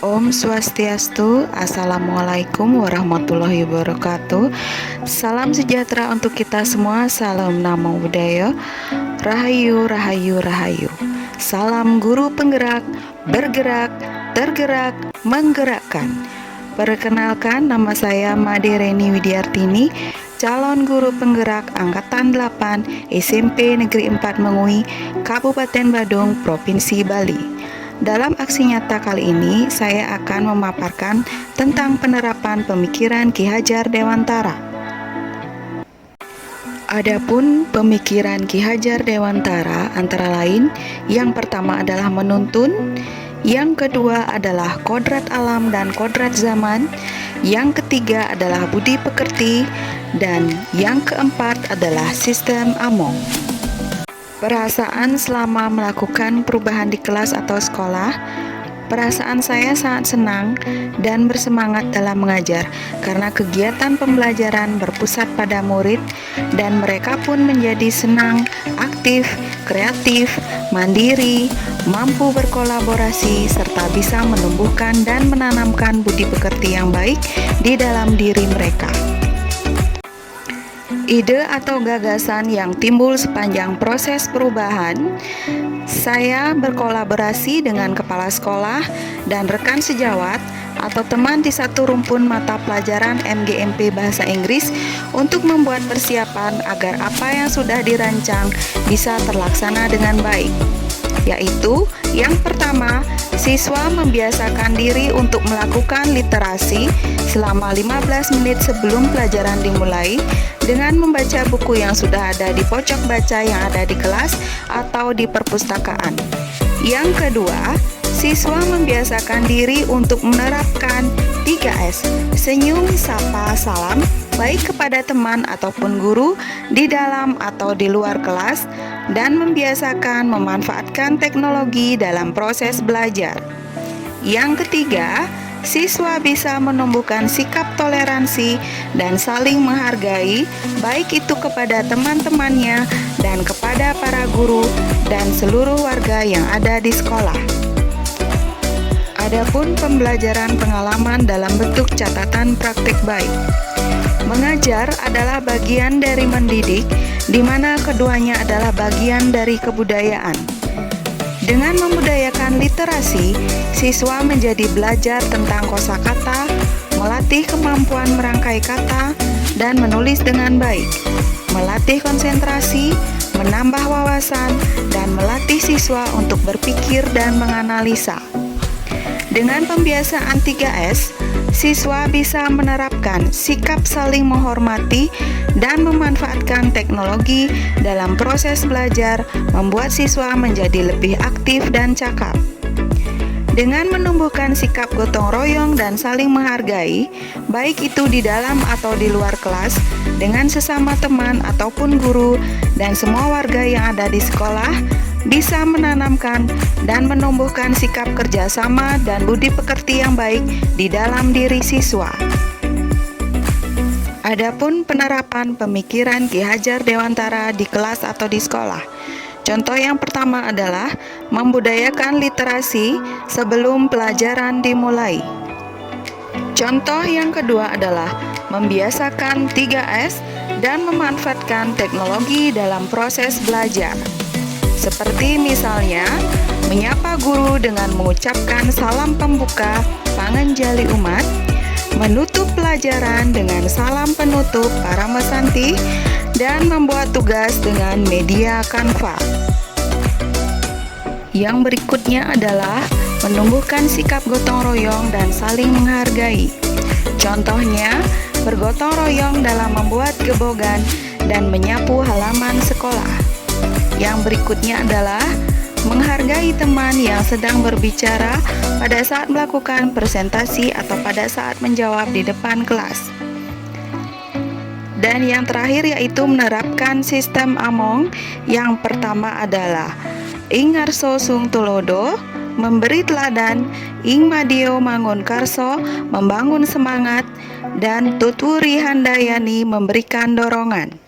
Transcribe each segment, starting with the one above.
Om Swastiastu, Assalamualaikum warahmatullahi wabarakatuh. Salam sejahtera untuk kita semua, salam namo buddhaya, rahayu, rahayu, rahayu. Salam guru penggerak, bergerak, tergerak, menggerakkan. Perkenalkan, nama saya Made Reni Widiartini, calon guru penggerak Angkatan 8 SMP Negeri 4 Mengui, Kabupaten Badung, Provinsi Bali. Dalam aksi nyata kali ini, saya akan memaparkan tentang penerapan pemikiran Ki Hajar Dewantara. Adapun pemikiran Ki Hajar Dewantara antara lain, yang pertama adalah menuntun, yang kedua adalah kodrat alam dan kodrat zaman, yang ketiga adalah budi pekerti, dan yang keempat adalah sistem Among. Perasaan selama melakukan perubahan di kelas atau sekolah, perasaan saya sangat senang dan bersemangat dalam mengajar karena kegiatan pembelajaran berpusat pada murid dan mereka pun menjadi senang, aktif, kreatif, mandiri, mampu berkolaborasi, serta bisa menumbuhkan dan menanamkan budi pekerti yang baik di dalam diri mereka. Ide atau gagasan yang timbul sepanjang proses perubahan, saya berkolaborasi dengan kepala sekolah dan rekan sejawat atau teman di satu rumpun mata pelajaran MGMP Bahasa Inggris untuk membuat persiapan agar apa yang sudah dirancang bisa terlaksana dengan baik. Yaitu, yang pertama, siswa membiasakan diri untuk melakukan literasi selama 15 menit sebelum pelajaran dimulai dengan membaca buku yang sudah ada di pojok baca yang ada di kelas atau di perpustakaan. Yang kedua, siswa membiasakan diri untuk menerapkan 3S, senyum, sapa, salam, baik kepada teman ataupun guru di dalam atau di luar kelas, dan membiasakan memanfaatkan teknologi dalam proses belajar. Yang ketiga, siswa bisa menumbuhkan sikap toleransi dan saling menghargai, baik itu kepada teman-temannya dan kepada para guru dan seluruh warga yang ada di sekolah. Adapun pembelajaran pengalaman dalam bentuk catatan praktik baik. Mengajar adalah bagian dari mendidik, di mana keduanya adalah bagian dari kebudayaan. Dengan membudayakan literasi, siswa menjadi belajar tentang kosakata, melatih kemampuan merangkai kata, dan menulis dengan baik, melatih konsentrasi, menambah wawasan, dan melatih siswa untuk berpikir dan menganalisa. Dengan pembiasaan 3S, siswa bisa menerapkan sikap saling menghormati dan memanfaatkan teknologi dalam proses belajar, membuat siswa menjadi lebih aktif dan cakap. Dengan menumbuhkan sikap gotong royong dan saling menghargai, baik itu di dalam atau di luar kelas, dengan sesama teman ataupun guru dan semua warga yang ada di sekolah, bisa menanamkan dan menumbuhkan sikap kerjasama dan budi pekerti yang baik di dalam diri siswa. Adapun penerapan pemikiran Ki Hajar Dewantara di kelas atau di sekolah. Contoh yang pertama adalah membudayakan literasi sebelum pelajaran dimulai. Contoh yang kedua adalah membiasakan 3S dan memanfaatkan teknologi dalam proses belajar. Seperti misalnya, menyapa guru dengan mengucapkan salam pembuka panganjali umat, menutup pelajaran dengan salam penutup Paramasanti, dan membuat tugas dengan media Canva. Yang berikutnya adalah menumbuhkan sikap gotong royong dan saling menghargai. Contohnya, bergotong royong dalam membuat gebogan dan menyapu halaman sekolah. Yang berikutnya adalah menghargai teman yang sedang berbicara pada saat melakukan presentasi atau pada saat menjawab di depan kelas. Dan yang terakhir yaitu menerapkan sistem Among. Yang pertama adalah ing ngarso sung tulodo, memberi teladan, ing madio mangun karso, membangun semangat, dan tuturi handayani, memberikan dorongan.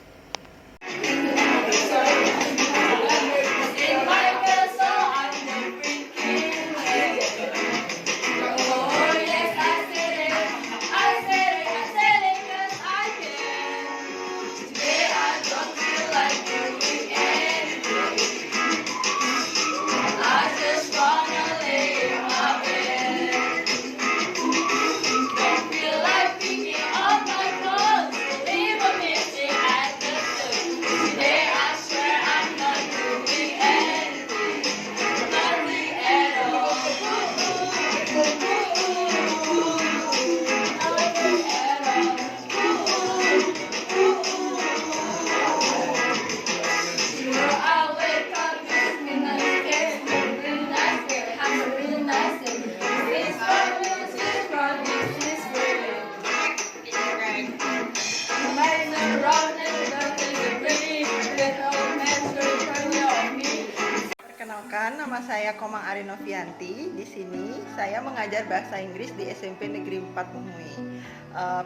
nama saya Komang Arinovianti. Di sini saya mengajar bahasa Inggris di SMP Negeri 4 Mumui.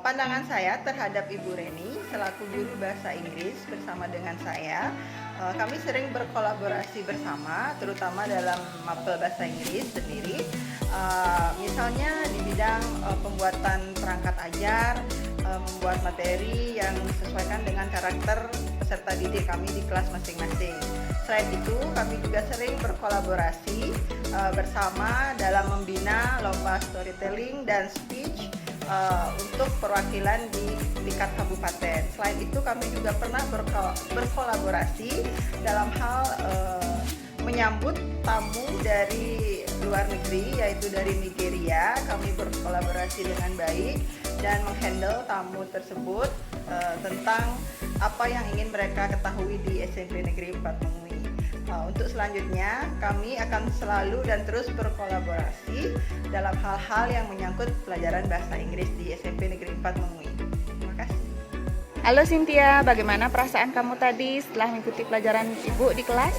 Pandangan saya terhadap Ibu Reni selaku guru bahasa Inggris bersama dengan saya, kami sering berkolaborasi bersama, terutama dalam mapel bahasa Inggris sendiri. Misalnya di bidang pembuatan perangkat ajar, membuat materi yang disesuaikan dengan karakter peserta didik kami di kelas masing-masing. Selain itu, kami juga sering berkolaborasi bersama dalam membina lomba storytelling dan speech untuk perwakilan di tingkat kabupaten. Selain itu, kami juga pernah berkolaborasi dalam hal menyambut tamu dari luar negeri, yaitu dari Nigeria. Kami berkolaborasi dengan baik dan menghandle tamu tersebut tentang apa yang ingin mereka ketahui di SMP Negeri 4 Mumui. Untuk selanjutnya, kami akan selalu dan terus berkolaborasi dalam hal-hal yang menyangkut pelajaran bahasa Inggris di SMP Negeri 4 Mumui. Terima kasih. Halo Cynthia, bagaimana perasaan kamu tadi setelah mengikuti pelajaran Ibu di kelas?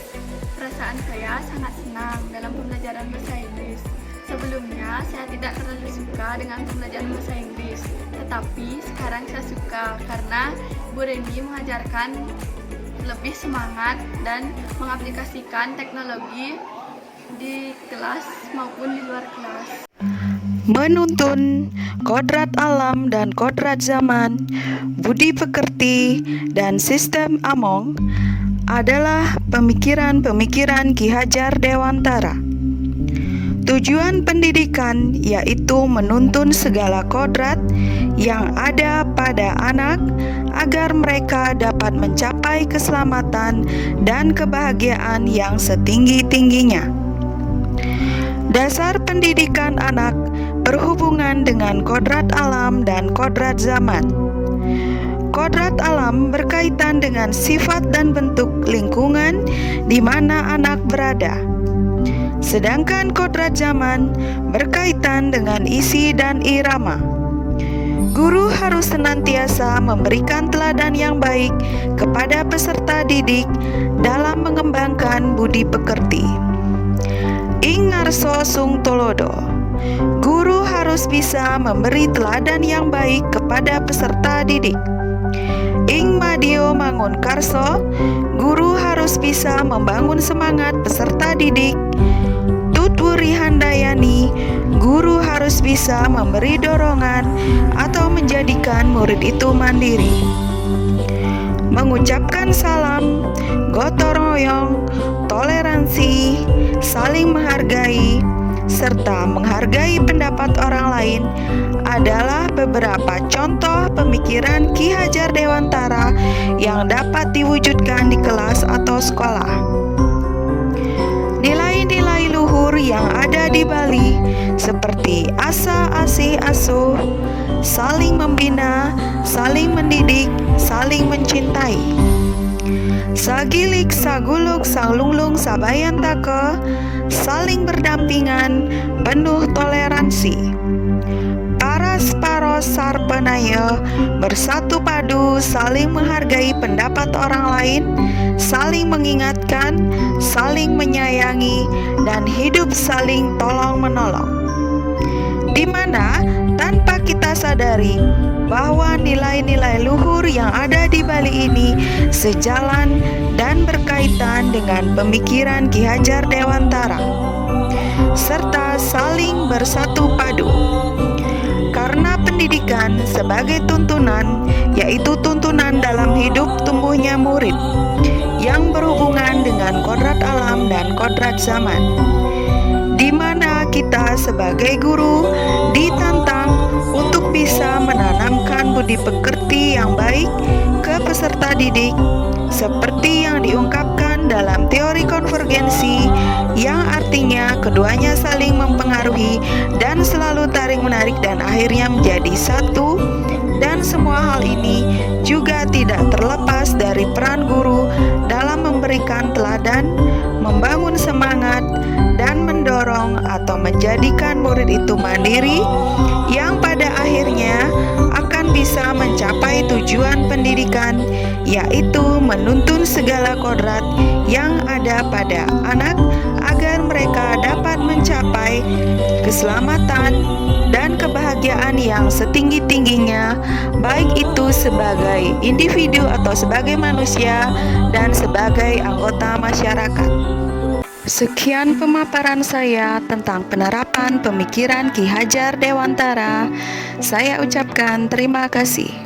Perasaan saya sangat senang dalam pembelajaran bahasa Inggris. Sebelumnya saya tidak terlalu suka dengan pembelajaran bahasa Inggris, tetapi sekarang saya suka karena Bu Reni mengajarkan lebih semangat dan mengaplikasikan teknologi di kelas maupun di luar kelas. Menuntun kodrat alam dan kodrat zaman, budi pekerti dan sistem Among adalah pemikiran-pemikiran Ki Hajar Dewantara. Tujuan pendidikan yaitu menuntun segala kodrat yang ada pada anak agar mereka dapat mencapai keselamatan dan kebahagiaan yang setinggi-tingginya. Dasar pendidikan anak berhubungan dengan kodrat alam dan kodrat zaman. Kodrat alam berkaitan dengan sifat dan bentuk lingkungan di mana anak berada. Sedangkan kodrat zaman berkaitan dengan isi dan irama. Guru harus senantiasa memberikan teladan yang baik kepada peserta didik dalam mengembangkan budi pekerti. Ing ngarso sung tolodo. Guru harus bisa memberi teladan yang baik kepada peserta didik. Ing madio mangun karso, guru harus bisa membangun semangat peserta didik. Tutwuri handayani, guru harus bisa memberi dorongan atau menjadikan murid itu mandiri. Mengucapkan salam, gotong royong, toleransi, saling menghargai, serta menghargai pendapat orang lain adalah beberapa contoh pemikiran Ki Hajar Dewantara yang dapat diwujudkan di kelas atau sekolah. Nilai-nilai luhur yang ada di Bali seperti asa, asih, asuh, saling membina, saling mendidik, saling mencintai. Sagilik, saguluk, salunglung, sabayantake, saling berdampingan, penuh toleransi. Paras paros sarpenaya, bersatu padu, saling menghargai pendapat orang lain, saling mengingatkan, saling menyayangi, dan hidup saling tolong-menolong. Di mana tanpa kita sadari bahwa nilai-nilai luhur yang ada di Bali ini sejalan dan berkaitan dengan pemikiran Ki Hajar Dewantara, serta saling bersatu padu. Karena pendidikan sebagai tuntunan, yaitu tuntunan dalam hidup tumbuhnya murid yang berhubungan dengan kodrat alam dan kodrat zaman, di mana kita sebagai guru ditantang untuk bisa menanamkan budi pekerti yang baik ke peserta didik, seperti yang diungkapkan dalam teori konvergensi, yang artinya keduanya saling mempengaruhi dan selalu tarik-menarik dan akhirnya menjadi satu. Dan semua hal ini juga tidak terlepas dari peran guru dalam memberikan teladan, membangun semangat, dan mendorong atau menjadikan murid itu mandiri, yang pada akhirnya akan bisa mencapai tujuan pendidikan, yaitu menuntun segala kodrat yang ada pada anak agar mereka mereka dapat mencapai keselamatan dan kebahagiaan yang setinggi-tingginya, baik itu sebagai individu atau sebagai manusia dan sebagai anggota masyarakat. Sekian pemaparan saya tentang penerapan pemikiran Ki Hajar Dewantara. Saya ucapkan terima kasih.